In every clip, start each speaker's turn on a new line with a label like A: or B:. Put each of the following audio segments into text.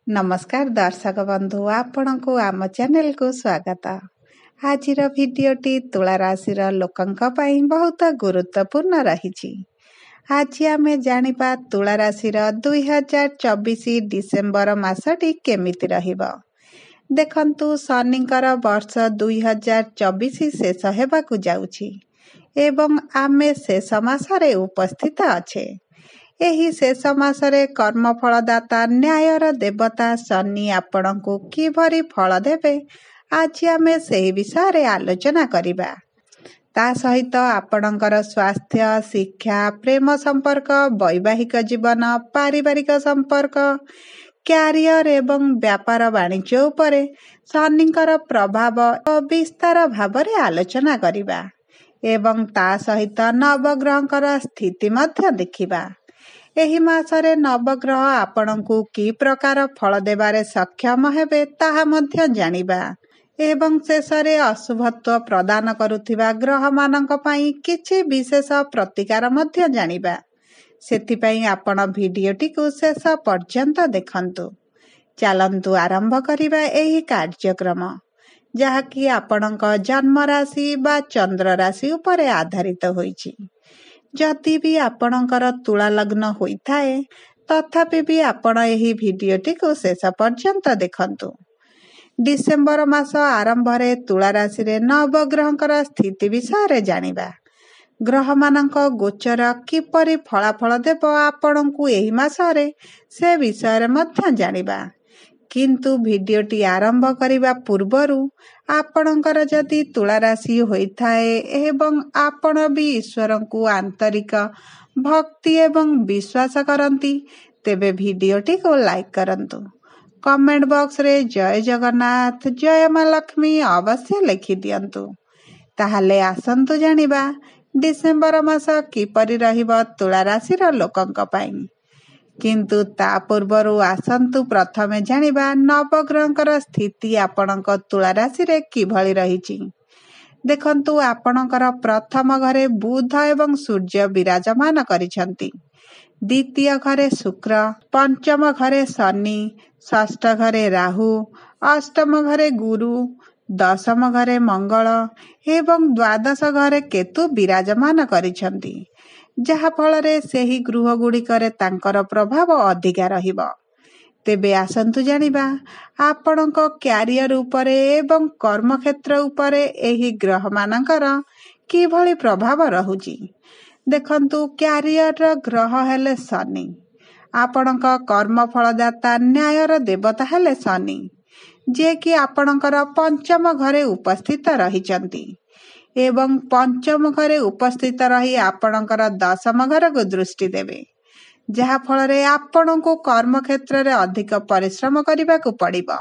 A: नमस्कार दर्शक बंधु आपणको आम चैनल को स्वागत। आजिर भिडियोटी तुला राशि लोकंक पई बहुत गुरुत्वपूर्ण रही। आज आमे जानिबा तुला राशि 2024 डिसेम्बर मासटी केमिति रहिबो। देखंतु शनिकर वर्ष 2024 शेष हेबाकु जाउछि एवं आमे शेष मासरे उपस्थित अच्छे। एही शेष मासरे कर्म फलदाता न्यायर देवता शनि आपणको किभरी फल देबे आज आमे सेही विषय आलोचना करिबा। ता सहित आपणकर स्वास्थ्य, शिक्षा, प्रेम संपर्क, वैवाहिक जीवन, पारिवारिक संपर्क, क्यारियर एवं व्यापार वाणिज्य उपरे शनिकर प्रभाव विस्तार भावरे आलोचना करिबा एवं ता सहित नवग्रहकर स्थिति मध्य देखिबा। एही मासरे नवग्रह आपणको की प्रकार फल देबारे सक्षम हेबे ताहा मध्य जानिबा एवं शेषरे अशुभत्व प्रदान करुथिबा ग्रह मानक पई किछि विशेष प्रतिकार मध्य जानिबा। सेथिपई आपण भिडियोटी को शेष पर्यंत देखंतु। चलंतु आरंभ करिबा एही कार्यक्रम जहाँकि आपणक जन्म राशि बा चंद्र राशि उपरे आधारित होईछि। जदि भी आपणकर तुला लग्न होइथाए तथापि भी आपण एही भिडियोटी को शेष पर्यंत देखंतु। डिसेम्बर मास आरंभ रे तुला राशि रे नवग्रहकर स्थिति विषय जानिबा। ग्रह मानक गोचर किपरि फलाफल देब आपणकु एही मासरे से विषय मध्य जानिबा। किंतु भिडियोटी आरंभ करिबा पूर्वरु आपणकर जदि तुला राशि होइथाए एवं आपण भी ईश्वरंकु आंतरिक भक्ति एवं विश्वास करंती तेबे भिडियोटी को लाइक करंतु। कमेंट बॉक्स रे जय जगन्नाथ जय मां लक्ष्मी अवश्य लिखि दियंतु। ताहाले आसंतु जानिबा डिसेम्बर मास किपरि रहिबो तुला राशि लोकंक पई। किंतु ता पूर्वरु आसंतु प्रथमे जानिबा नवग्रहकर स्थिति आपणक तुला राशि रे किभଳି रहिछि। देखंतु आपणकर प्रथम घरे बुध एवं सूर्य विराजमान करिसंती। द्वितीय घरे शुक्र, पंचम घरे शनि, षष्ठ घरे राहु, अष्टम घरे गुरु, दशम घरे मंगल एवं द्वादश घरे केतु विराजमान करिसंती। जहा फलरे सेही गृह गुड़िकरे तांकर प्रभाव अधिका रहिबो। तेबे आसंतु जानिबा आपणक क्यारियर उपरे एवं कर्म क्षेत्र उपरे एही ग्रह मानकर किभଳି प्रभाव रहुची। देखंतु क्यारियर ग्रह हेले शनि। आपणक कर्म फलदाता न्यायर देवता हेले शनि जे कि आपणकर पंचम घरे उपस्थित रहिचंती एवं पंचम घरे उपस्थित रही आपणकर दशम घर को दृष्टि देवे। जहा फलरे आपणको कर्म क्षेत्र रे अधिक परिश्रम करिबा को पड़िबो।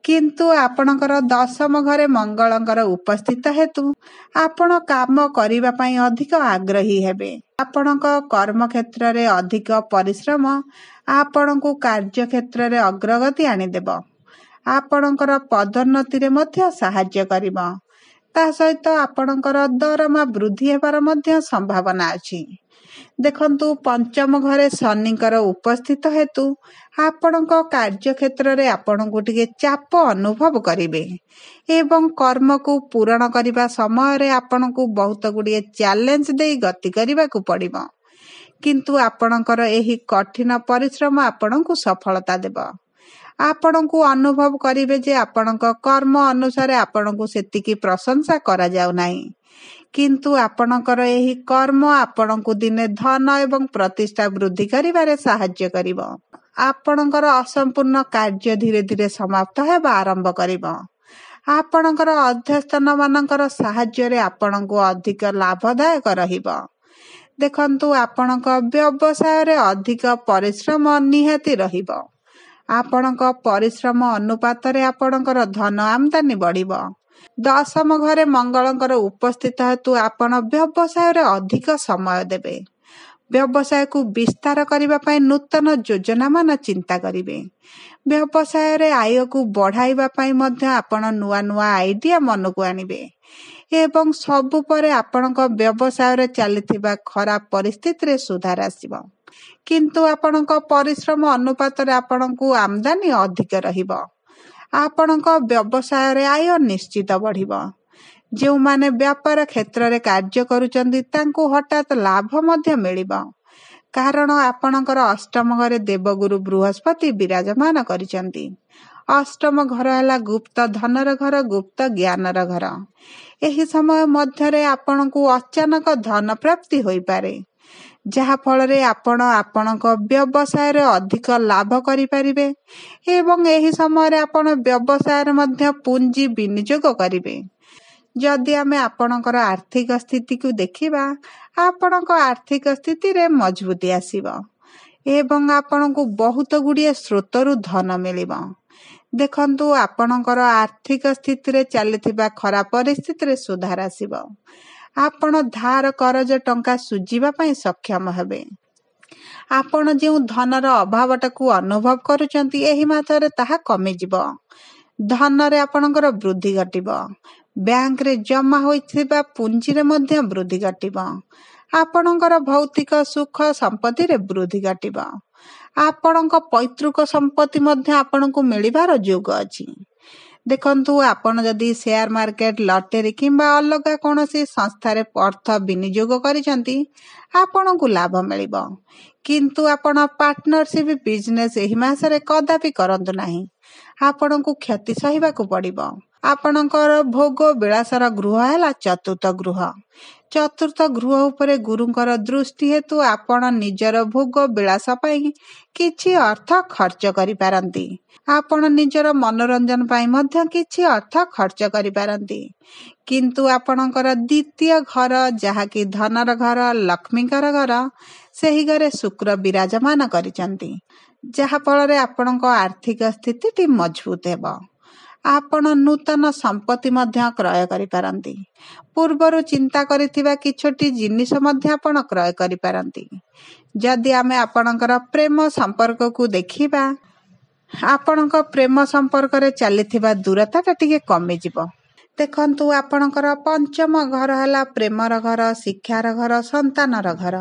A: किंतु आपणकर दशम घरे मंगलंकर उपस्थित हेतु आपण काम करिबा पई अधिक आग्रही हेबे। आपणक कर्म क्षेत्र रे अधिक परिश्रम आपणको कार्य क्षेत्र रे अग्रगति आनी देबो। आपणकर पदोन्नति रे मध्य सहाय्य करिबो। ता सहित आपणकर दरमा वृद्धि हेबार मध्य संभावना अछि। देखंतु पंचम घरे शनिकर उपस्थित हेतु आपणक कार्य क्षेत्र रे आपणको टिके चाप अनुभव करिवे एवं कर्म को पूर्ण करिबा समय रे आपणको बहुत गुडिये चैलेंज देई गति करिबा को पड़िबो। किंतु आपणकर एही कठिन परिश्रम आपणको सफलता देबो। आपणको अनुभव करिवे जे आपणक कर्म अनुसार आपणको सेतिकी प्रशंसा करा जाउ नाही। किंतु आपणकर एही कर्म आपणको दिने धन एवं प्रतिष्ठा वृद्धि करिबारे सहाय्य करिवो। आपणकर असंपूर्ण कार्य धीरे धीरे समाप्त हेबा आरंभ करिवो। आपणकर अध्यस्थन मानकर सहाय्य रे आपणको अधिक लाभदायक रहिबो। देखंतु आपणक व्यवसाय रे अधिक परिश्रम निहाती रहिबो। आपणक परिश्रम अनुपात रे आपणकर धन आमदानी बढ़िबो। दशम घरे मंगलंकर उपस्थित हेतु आपण व्यवसाय रे अधिक समय देबे। व्यवसाय को विस्तार करिबा पई नूतन योजना मान चिंता करिवे। व्यवसाय रे आय को बढ़ाइबा पई मध्य आपण नुआ नुआ आइडिया मन को आनिबे एवं सबु परे आपणक व्यवसाय रे चलिथिबा खराब परिस्थिति रे सुधार आसीबो। କିନ୍ତୁ ଆପଣଙ୍କ ପରିଶ୍ରମ ଅନୁପାତରେ ଆପଣଙ୍କୁ ଆମଦାନୀ ଅଧିକ ରହିବ। ଆପଣଙ୍କ ବ୍ୟବସାୟରେ ଆୟ ନିଶ୍ଚିତ ବଢ଼ିବ। ଯେଉଁମାନେ ବ୍ୟାପାର କ୍ଷେତ୍ରରେ କାର୍ଯ୍ୟ କରୁଛନ୍ତି ତାଙ୍କୁ ହଠାତ୍ ଲାଭ ମଧ୍ୟ ମିଳିବ। କାରଣ ଆପଣଙ୍କର ଅଷ୍ଟମ ଘରେ ଦେବଗୁରୁ ବୃହସ୍ପତି ବିରାଜମାନ କରିଛନ୍ତି। ଅଷ୍ଟମ ଘର ହେଲା ଗୁପ୍ତ ଧନର ଘର, ଗୁପ୍ତ ଜ୍ଞାନର ଘର। ଏହି ସମୟ ମଧ୍ୟରେ ଆପଣଙ୍କୁ ଅଚାନକ ଧନ ପ୍ରାପ୍ତି ହୋଇପାରେ, ଯାହାଫଳରେ ଆପଣ ଆପଣଙ୍କ ବ୍ୟବସାୟରେ ଅଧିକ ଲାଭ କରିପାରିବେ ଏବଂ ଏହି ସମୟରେ ଆପଣ ବ୍ୟବସାୟରେ ମଧ୍ୟ ପୁଞ୍ଜି ବିନିଯୋଗ କରିବେ। ଯଦି ଆମେ ଆପଣଙ୍କର ଆର୍ଥିକ ସ୍ଥିତିକୁ ଦେଖିବା, ଆପଣଙ୍କ ଆର୍ଥିକ ସ୍ଥିତିରେ ମଜବୁତି ଆସିବ ଏବଂ ଆପଣଙ୍କୁ ବହୁତ ଗୁଡ଼ିଏ ସ୍ରୋତରୁ ଧନ ମିଳିବ। ଦେଖନ୍ତୁ, ଆପଣଙ୍କର ଆର୍ଥିକ ସ୍ଥିତିରେ ଚାଲିଥିବା ଖରାପ ପରିସ୍ଥିତିରେ ସୁଧାର ଆସିବ। ଆପଣ ଧାର କରଜ ଟଙ୍କା ଶୁଝିବା ପାଇଁ ସକ୍ଷମ ହେବେ। ଆପଣ ଯେଉଁ ଧନର ଅଭାବଟାକୁ ଅନୁଭବ କରୁଛନ୍ତି, ଏହି ମାସରେ ତାହା କମିଯିବ। ଧନରେ ଆପଣଙ୍କର ବୃଦ୍ଧି ଘଟିବ। ବ୍ୟାଙ୍କରେ ଜମା ହୋଇଥିବା ପୁଞ୍ଜିରେ ମଧ୍ୟ ବୃଦ୍ଧି ଘଟିବ। ଆପଣଙ୍କର ଭୌତିକ ସୁଖ ସମ୍ପତ୍ତିରେ ବୃଦ୍ଧି ଘଟିବ। ଆପଣଙ୍କ ପୈତୃକ ସମ୍ପତ୍ତି ମଧ୍ୟ ଆପଣଙ୍କୁ ମିଳିବାର ଯୋଗ ଅଛି। ଦେଖନ୍ତୁ, ଆପଣ ଯଦି ସେୟାର ମାର୍କେଟ, ଲଟେରୀ କିମ୍ବା ଅଲଗା କୌଣସି ସଂସ୍ଥାରେ ଅର୍ଥ ବିନିଯୋଗ କରିଛନ୍ତି, ଆପଣଙ୍କୁ ଲାଭ ମିଳିବ। କିନ୍ତୁ ଆପଣ ପାର୍ଟନରସିପ୍ ବିଜନେସ୍ ଏହି ମାସରେ କଦାପି କରନ୍ତୁ ନାହିଁ। ଆପଣଙ୍କୁ କ୍ଷତି ସହିବାକୁ ପଡ଼ିବ। ଆପଣଙ୍କର ଭୋଗ ବିଳାସର ଗୃହ ହେଲା ଚତୁର୍ଥ ଗୃହ। ଚତୁର୍ଥ ଗୃହ ଉପରେ ଗୁରୁଙ୍କର ଦୃଷ୍ଟି ହେତୁ ଆପଣ ନିଜର ଭୋଗ ବିଳାସ ପାଇଁ କିଛି ଅର୍ଥ ଖର୍ଚ୍ଚ କରିପାରନ୍ତି। ଆପଣ ନିଜର ମନୋରଞ୍ଜନ ପାଇଁ ମଧ୍ୟ କିଛି ଅର୍ଥ ଖର୍ଚ୍ଚ କରିପାରନ୍ତି। କିନ୍ତୁ ଆପଣଙ୍କର ଦ୍ୱିତୀୟ ଘର, ଯାହାକି ଧନର ଘର, ଲକ୍ଷ୍ମୀଙ୍କର ଘର, ସେହି ଘରେ ଶୁକ୍ର ବିରାଜମାନ କରିଛନ୍ତି, ଯାହାଫଳରେ ଆପଣଙ୍କ ଆର୍ଥିକ ସ୍ଥିତିଟି ମଜବୁତ ହେବ। ଆପଣ ନୂତନ ସମ୍ପତ୍ତି ମଧ୍ୟ କ୍ରୟ କରିପାରନ୍ତି। ପୂର୍ବରୁ ଚିନ୍ତା କରିଥିବା କିଛିଟି ଜିନିଷ ମଧ୍ୟ ଆପଣ କ୍ରୟ କରିପାରନ୍ତି। ଯଦି ଆମେ ଆପଣଙ୍କର ପ୍ରେମ ସମ୍ପର୍କକୁ ଦେଖିବା, ଆପଣଙ୍କ ପ୍ରେମ ସମ୍ପର୍କରେ ଚାଲିଥିବା ଦୂରତାଟା ଟିକେ କମିଯିବ। ଦେଖନ୍ତୁ, ଆପଣଙ୍କର ପଞ୍ଚମ ଘର ହେଲା ପ୍ରେମର ଘର, ଶିକ୍ଷାର ଘର, ସନ୍ତାନର ଘର।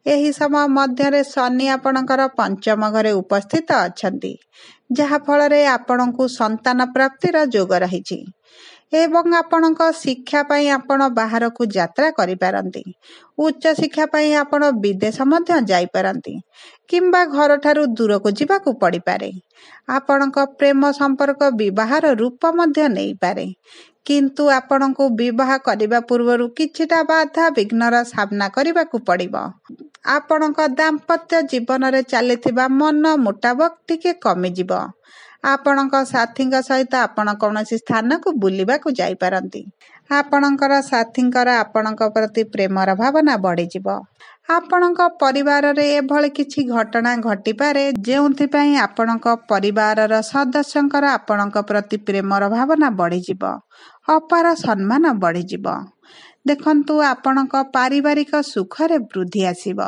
A: ଏହି ସମୟ ମଧ୍ୟରେ ଶନି ଆପଣଙ୍କର ପଞ୍ଚମ ଘରେ ଉପସ୍ଥିତ ଅଛନ୍ତି, ଯାହାଫଳରେ ଆପଣଙ୍କୁ ସନ୍ତାନ ପ୍ରାପ୍ତିର ଯୋଗ ରହିଛି ଏବଂ ଆପଣଙ୍କ ଶିକ୍ଷା ପାଇଁ ଆପଣ ବାହାରକୁ ଯାତ୍ରା କରିପାରନ୍ତି। ଉଚ୍ଚ ଶିକ୍ଷା ପାଇଁ ଆପଣ ବିଦେଶ ମଧ୍ୟ ଯାଇପାରନ୍ତି କିମ୍ବା ଘରଠାରୁ ଦୂରକୁ ଯିବାକୁ ପଡ଼ିପାରେ। ଆପଣଙ୍କ ପ୍ରେମ ସମ୍ପର୍କ ବିବାହର ରୂପ ମଧ୍ୟ ନେଇପାରେ, କିନ୍ତୁ ଆପଣଙ୍କୁ ବିବାହ କରିବା ପୂର୍ବରୁ କିଛିଟା ବାଧା ବିଘ୍ନର ସାମ୍ନା କରିବାକୁ ପଡ଼ିବ। ଆପଣଙ୍କ ଦାମ୍ପତ୍ୟ ଜୀବନରେ ଚାଲିଥିବା ମନ ମୁତାବକ ଟିକେ କମିଯିବ। ଆପଣଙ୍କ ସାଥୀଙ୍କ ସହିତ ଆପଣ କୌଣସି ସ୍ଥାନକୁ ବୁଲିବାକୁ ଯାଇପାରନ୍ତି। ଆପଣଙ୍କର ସାଥୀଙ୍କର ଆପଣଙ୍କ ପ୍ରତି ପ୍ରେମର ଭାବନା ବଢ଼ିଯିବ। ଆପଣଙ୍କ ପରିବାରରେ ଏଭଳି କିଛି ଘଟଣା ଘଟିପାରେ ଯେଉଁଥିପାଇଁ ଆପଣଙ୍କ ପରିବାରର ସଦସ୍ୟଙ୍କର ଆପଣଙ୍କ ପ୍ରତି ପ୍ରେମର ଭାବନା ବଢ଼ିଯିବ, ଅପାର ସମ୍ମାନ ବଢ଼ିଯିବ। ଦେଖନ୍ତୁ, ଆପଣଙ୍କ ପାରିବାରିକ ସୁଖରେ ବୃଦ୍ଧି ଆସିବ।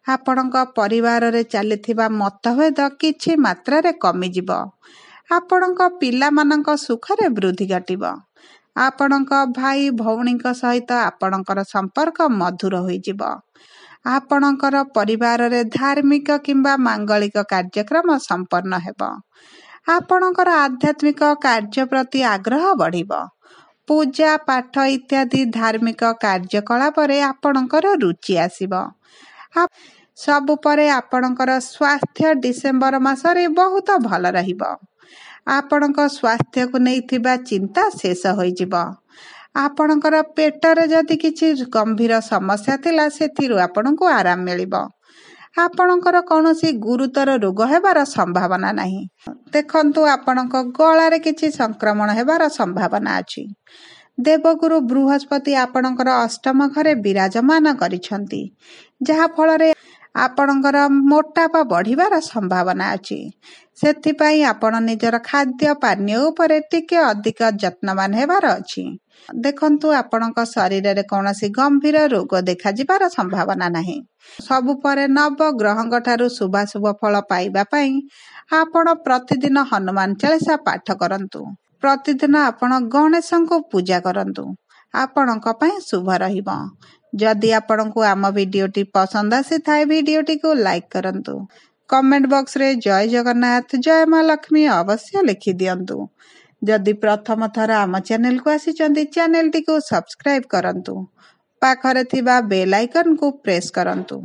A: ଆପଣଙ୍କ ପରିବାରରେ ଚାଲିଥିବା ମତଭେଦ କିଛି ମାତ୍ରାରେ କମିଯିବ। ଆପଣଙ୍କ ପିଲାମାନଙ୍କ ସୁଖରେ ବୃଦ୍ଧି ଘଟିବ। ଆପଣଙ୍କ ଭାଇ ଭଉଣୀଙ୍କ ସହିତ ଆପଣଙ୍କର ସମ୍ପର୍କ ମଧୁର ହୋଇଯିବ। ଆପଣଙ୍କର ପରିବାରରେ ଧାର୍ମିକ କିମ୍ବା ମାଙ୍ଗଳିକ କାର୍ଯ୍ୟକ୍ରମ ସମ୍ପନ୍ନ ହେବ। ଆପଣଙ୍କର ଆଧ୍ୟାତ୍ମିକ କାର୍ଯ୍ୟ ପ୍ରତି ଆଗ୍ରହ ବଢ଼ିବ। ପୂଜା ପାଠ ଇତ୍ୟାଦି ଧାର୍ମିକ କାର୍ଯ୍ୟକଳାପରେ ଆପଣଙ୍କର ରୁଚି ଆସିବ। ସବୁ ପରେ ଆପଣଙ୍କର ସ୍ୱାସ୍ଥ୍ୟ ଡିସେମ୍ବର ମାସରେ ବହୁତ ଭଲ ରହିବ। ଆପଣଙ୍କ ସ୍ୱାସ୍ଥ୍ୟକୁ ନେଇଥିବା ଚିନ୍ତା ଶେଷ ହୋଇଯିବ। ଆପଣଙ୍କର ପେଟରେ ଯଦି କିଛି ଗମ୍ଭୀର ସମସ୍ୟା ଥିଲା, ସେଥିରୁ ଆପଣଙ୍କୁ ଆରାମ ମିଳିବ। ଆପଣଙ୍କର କୌଣସି ଗୁରୁତର ରୋଗ ହେବାର ସମ୍ଭାବନା ନାହିଁ। ଦେଖନ୍ତୁ, ଆପଣଙ୍କ ଗଳାରେ କିଛି ସଂକ୍ରମଣ ହେବାର ସମ୍ଭାବନା ଅଛି। ଦେବଗୁରୁ ବୃହସ୍ପତି ଆପଣଙ୍କର ଅଷ୍ଟମ ଘରେ ବିରାଜମାନ କରିଛନ୍ତି, ଯାହାଫଳରେ ଆପଣଙ୍କର ମୋଟାପା ବଢ଼ିବାର ସମ୍ଭାବନା ଅଛି। ସେଥିପାଇଁ ଆପଣ ନିଜର ଖାଦ୍ୟ ପାନୀୟ ଉପରେ ଟିକେ ଅଧିକ ଯତ୍ନବାନ ହେବାର ଅଛି। ଦେଖନ୍ତୁ, ଆପଣଙ୍କ ଶରୀରରେ କୌଣସି ଗମ୍ଭୀର ରୋଗ ଦେଖାଯିବାର ସମ୍ଭାବନା ନାହିଁ। ସବୁ ପରେ ନବଗ୍ରହଙ୍କ ଠାରୁ ଶୁଭାଶୁଭ ଫଳ ପାଇବା ପାଇଁ ଆପଣ ପ୍ରତିଦିନ ହନୁମାନ ଚାଳିଶା ପାଠ କରନ୍ତୁ। ପ୍ରତିଦିନ ଆପଣ ଗଣେଶଙ୍କୁ ପୂଜା କରନ୍ତୁ। ଆପଣଙ୍କ ପାଇଁ ଶୁଭ ରହିବ। जदि आपंक आम भिडटी पसंद आसी थाए भिडटी को लाइक करंतु। कमेंट बॉक्स रे जय जगन्नाथ जय माँ लक्ष्मी अवश्य लिखि दियंतु। जदि प्रथम थर आम चैनल को आसीचंदी चैनल टी को सब्सक्राइब करंतु। पाखरे थिबा बेल आइकन को प्रेस करंतु।